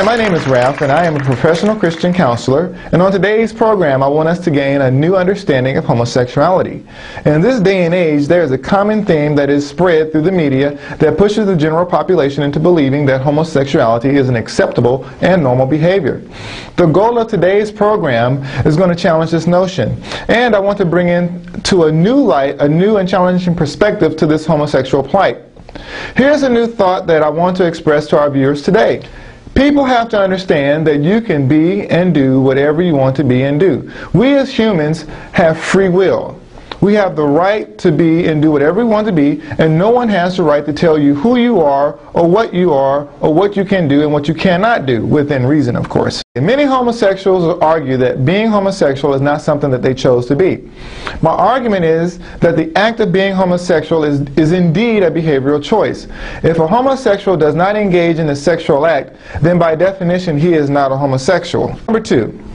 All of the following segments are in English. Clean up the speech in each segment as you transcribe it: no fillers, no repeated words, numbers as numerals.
my name is Ralph, and I am a professional Christian counselor, and on today's program I want us to gain a new understanding of homosexuality. In this day and age, there is a common theme that is spread through the media that pushes the general population into believing that homosexuality is an acceptable and normal behavior. The goal of today's program is going to challenge this notion, and I want to bring into a new light, a new and challenging perspective to this homosexual plight. Here's a new thought that I want to express to our viewers today. People have to understand that you can be and do whatever you want to be and do. We as humans have free will. We have the right to be and do whatever we want to be, and no one has the right to tell you who you are or what you can do and what you cannot do, within reason, of course. And many homosexuals argue that being homosexual is not something that they chose to be. My argument is that the act of being homosexual is indeed a behavioral choice. If a homosexual does not engage in the sexual act, then by definition he is not a homosexual. Number 2.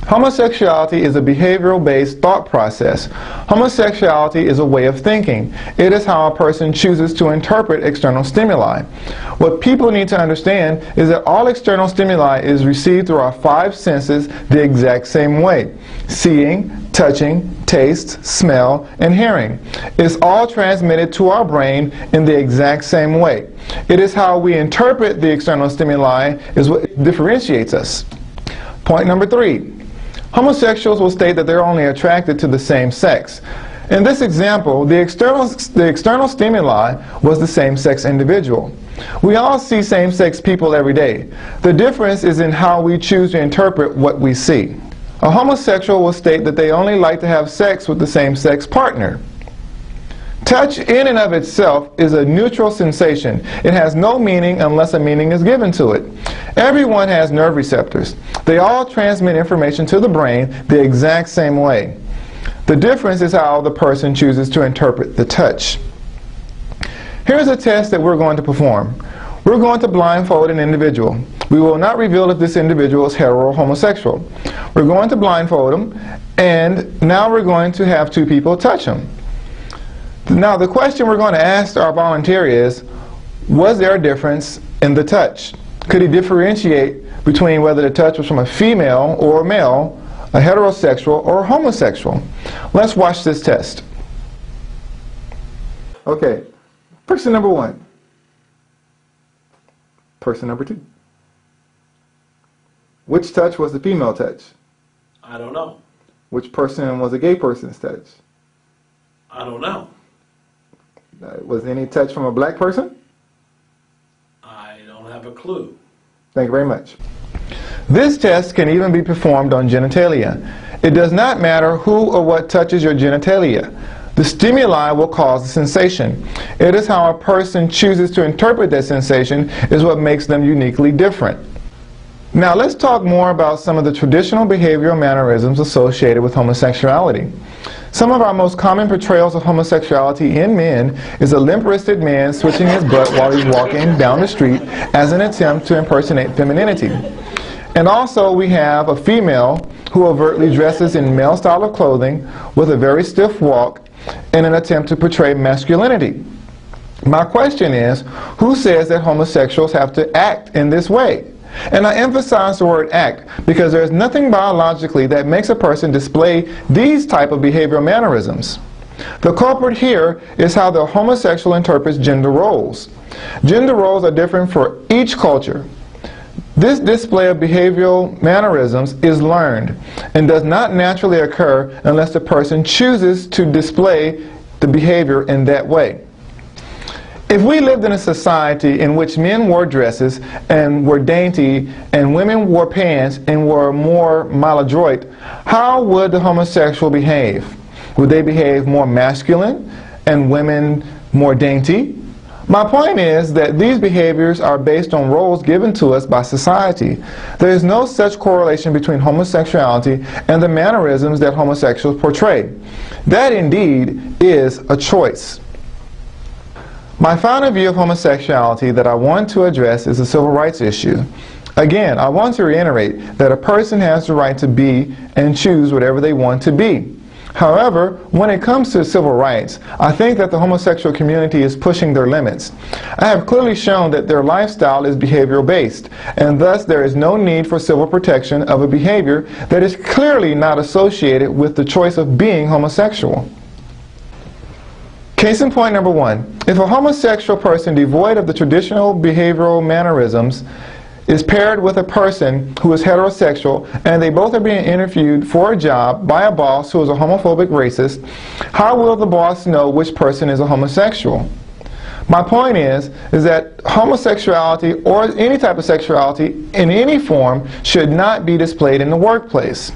Homosexuality is a behavioral-based thought process. Homosexuality is a way of thinking. It is how a person chooses to interpret external stimuli. What people need to understand is that all external stimuli is received through our 5 senses the exact same way. Seeing, touching, taste, smell, and hearing. It's all transmitted to our brain in the exact same way. It is how we interpret the external stimuli is what differentiates us. Point number 3. Homosexuals will state that they're only attracted to the same sex. In this example, the external stimuli was the same-sex individual. We all see same-sex people every day. The difference is in how we choose to interpret what we see. A homosexual will state that they only like to have sex with the same-sex partner. Touch in and of itself is a neutral sensation. It has no meaning unless a meaning is given to it. Everyone has nerve receptors. They all transmit information to the brain the exact same way. The difference is how the person chooses to interpret the touch. Here's a test that we're going to perform. We're going to blindfold an individual. We will not reveal if this individual is hetero or homosexual. We're going to blindfold him, and now we're going to have 2 people touch him. Now the question we're going to ask our volunteer is, was there a difference in the touch? Could he differentiate between whether the touch was from a female or a male, a heterosexual or a homosexual? Let's watch this test. Okay, person number 1. Person number 2. Which touch was the female touch? I don't know. Which person was a gay person's touch? I don't know. Was any touch from a black person? I don't have a clue. Thank you very much. This test can even be performed on genitalia. It does not matter who or what touches your genitalia. The stimuli will cause the sensation. It is how a person chooses to interpret that sensation is what makes them uniquely different. Now let's talk more about some of the traditional behavioral mannerisms associated with homosexuality. Some of our most common portrayals of homosexuality in men is a limp-wristed man switching his butt while he's walking down the street as an attempt to impersonate femininity. And also we have a female who overtly dresses in male style of clothing with a very stiff walk in an attempt to portray masculinity. My question is, who says that homosexuals have to act in this way? And I emphasize the word act because there is nothing biologically that makes a person display these type of behavioral mannerisms. The culprit here is how the homosexual interprets gender roles. Gender roles are different for each culture. This display of behavioral mannerisms is learned and does not naturally occur unless the person chooses to display the behavior in that way. If we lived in a society in which men wore dresses and were dainty and women wore pants and were more maladroit, how would the homosexual behave? Would they behave more masculine and women more dainty? My point is that these behaviors are based on roles given to us by society. There is no such correlation between homosexuality and the mannerisms that homosexuals portray. That indeed is a choice. My final view of homosexuality that I want to address is a civil rights issue. Again, I want to reiterate that a person has the right to be and choose whatever they want to be. However, when it comes to civil rights, I think that the homosexual community is pushing their limits. I have clearly shown that their lifestyle is behavioral based, and thus there is no need for civil protection of a behavior that is clearly not associated with the choice of being homosexual. Case in point number one, if a homosexual person devoid of the traditional behavioral mannerisms is paired with a person who is heterosexual and they both are being interviewed for a job by a boss who is a homophobic racist, how will the boss know which person is a homosexual? My point is that homosexuality or any type of sexuality in any form should not be displayed in the workplace.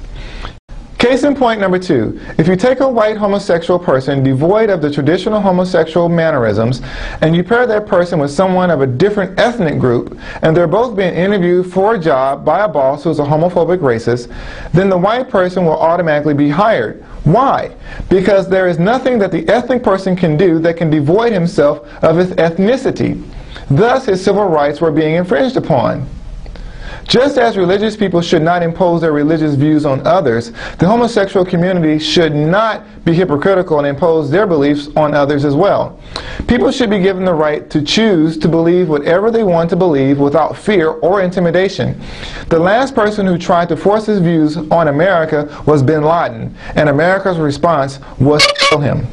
Case in point number two, if you take a white homosexual person devoid of the traditional homosexual mannerisms and you pair that person with someone of a different ethnic group and they're both being interviewed for a job by a boss who's a homophobic racist, then the white person will automatically be hired. Why? Because there is nothing that the ethnic person can do that can devoid himself of his ethnicity. Thus his civil rights were being infringed upon. Just as religious people should not impose their religious views on others, the homosexual community should not be hypocritical and impose their beliefs on others as well. People should be given the right to choose to believe whatever they want to believe without fear or intimidation. The last person who tried to force his views on America was Bin Laden, and America's response was to kill him.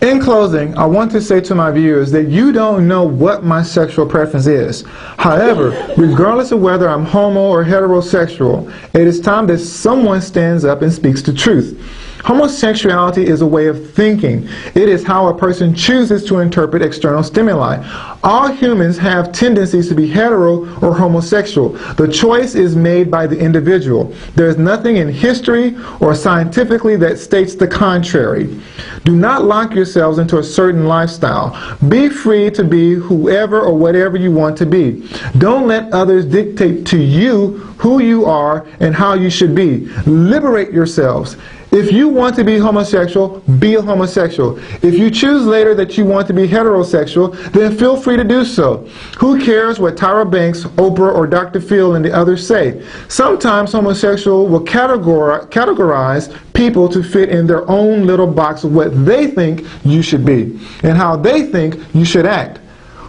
In closing, I want to say to my viewers that you don't know what my sexual preference is. However, regardless of whether I'm homo or heterosexual, it is time that someone stands up and speaks the truth. Homosexuality is a way of thinking. It is how a person chooses to interpret external stimuli. All humans have tendencies to be hetero or homosexual. The choice is made by the individual. There is nothing in history or scientifically that states the contrary. Do not lock yourselves into a certain lifestyle. Be free to be whoever or whatever you want to be. Don't let others dictate to you who you are and how you should be. Liberate yourselves. If you want to be homosexual, be a homosexual. If you choose later that you want to be heterosexual, then feel free to do so. Who cares what Tyra Banks, Oprah, or Dr. Phil and the others say? Sometimes homosexual will categorize people to fit in their own little box of what they think you should be and how they think you should act.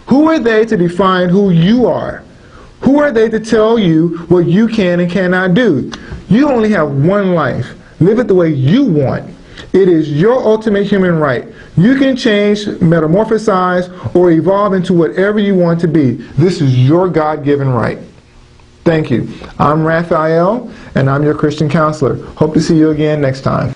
Who are they to define who you are? Who are they to tell you what you can and cannot do? You only have one life. Live it the way you want. It is your ultimate human right. You can change, metamorphosize, or evolve into whatever you want to be. This is your God-given right. Thank you. I'm Raphael, and I'm your Christian counselor. Hope to see you again next time.